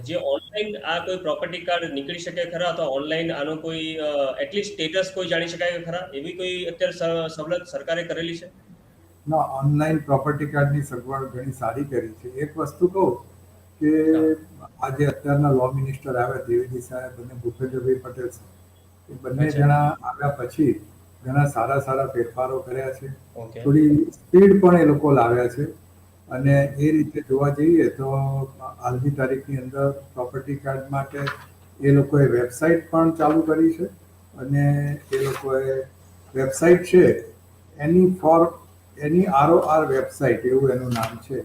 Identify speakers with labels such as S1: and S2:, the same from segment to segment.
S1: જે ઓનલાઈન આ કોઈ પ્રોપર્ટી કાર્ડ નીકળી શકે ખરા? અથવા ઓનલાઈન આનો કોઈ એટલીસ્ટ સ્ટેટસ કોઈ જાણી શકાય ખરા? એવી કોઈ અત્યારે સવલત સરકારે કરેલી છે?
S2: ના, ઓનલાઈન પ્રોપર્ટી કાર્ડની સગવડ ઘણી સારી કરી છે. એક વસ્તુ કહું કે
S1: હા.
S2: આજે અત્યારના લો મિનિસ્ટર આવ્યા દ્વિવેદી સાહેબ અને ભૂપેન્દ્રભાઈ પટેલ સાહેબ, એ બંને
S1: અચ્છા.
S2: જણા આવ્યા પછી ઘણા સારા સારા ફેરફારો કર્યા છે.
S1: ઓકે.
S2: થોડી સ્પીડ પણ એ લોકો લાવ્યા છે અને એ રીતે જોવા જઈએ તો આજની તારીખની અંદર પ્રોપર્ટી કાર્ડ માટે એ લોકોએ વેબસાઇટ પણ ચાલુ કરી છે અને એ લોકોએ વેબસાઇટ છે એની ફોર એની ROR વેબસાઇટ એવું એનું નામ છે.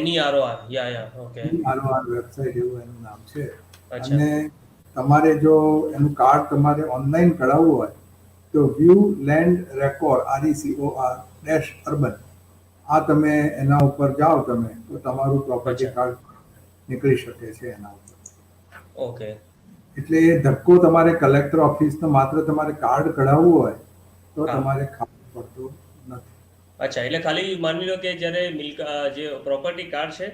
S1: NEROR. યા. ઓકે.
S2: ROR વેબસાઇટ એવું એનું નામ છે.
S1: અચ્છા.
S2: અને તમારે જો એનું કાર્ડ તમારે ઓનલાઈન કઢાવવું હોય તો view land record RECOR dash urban આ તમે એના ઉપર જાઓ તમે તો તમારું પ્રોપર્ટી
S1: અચ્છા.
S2: કાર્ડ નીકળી શકે છે એના ઉપર.
S1: ઓકે.
S2: એટલે એ ધક્કો તમારે કલેક્ટર ઓફિસનો માત્ર તમારે કાર્ડ કઢાવવું હોય તો
S1: હા.
S2: તમારે ખાવું પડતું નથી.
S1: અચ્છા, એટલે ખાલી માની લો કે જ્યારે જે પ્રોપર્ટી કાર્ડ છે,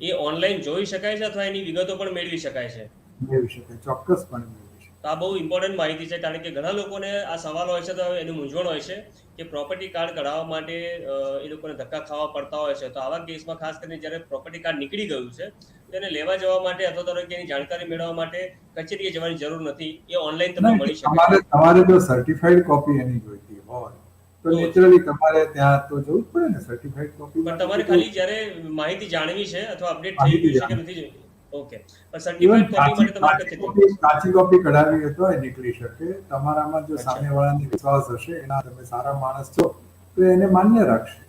S1: એ ઓનલાઈન જોઈ શકાય છે અથવા એની વિગતો પણ મેળવી શકાય છે?
S2: મેળવી શકાય, ચોક્કસપણે મેળવી શકાય.
S1: તો આ બહુ ઇમ્પોર્ટન્ટ માહિતી છે, કારણ કે ઘણા લોકોને આ સવાલ હોય છે, તો એની મૂંઝવણ હોય છે કે પ્રોપર્ટી કાર્ડ કઢાવવા માટે એ લોકોને ધક્કા ખાવા પડતા હોય છે. તો આવા કેસમાં ખાસ કરીને જ્યારે પ્રોપર્ટી કાર્ડ નીકળી ગયું છે, તો એને લેવા જવા માટે અથવા તો એની જાણકારી મેળવવા માટે કચેરીએ જવાની જરૂર નથી. એ ઓનલાઈન તમને
S2: ના,
S1: મળી શકે છે.
S2: તમારે તમારે જો સર્ટિફાઈડ કોપી એની જોઈતી હોય તો
S1: તો જ.
S2: નેચરલી તમારે ત્યાં તો જવું જ પડે ને સર્ટિફાઈડ કોપી
S1: પણ
S2: માટે.
S1: તમારે
S2: તો
S1: ખાલી જ્યારે માહિતી જાણવી છે અથવા અપડેટ થઈ
S2: માહિતી
S1: ગયું છે કે
S2: જાણવી.
S1: નથી ઓકે. પણ
S2: ઇવન
S1: સર્ટિફાઈડ કોપી માટે તમારે કચેરી.
S2: કાચી કોપી કઢાવી હોય તોય નીકળી શકે. તમારામાં જો
S1: અચ્છા.
S2: સામેવાળાને વિશ્વાસ હશે, એના તમે સારા માણસ છો તો એને માન્ય રાખશે.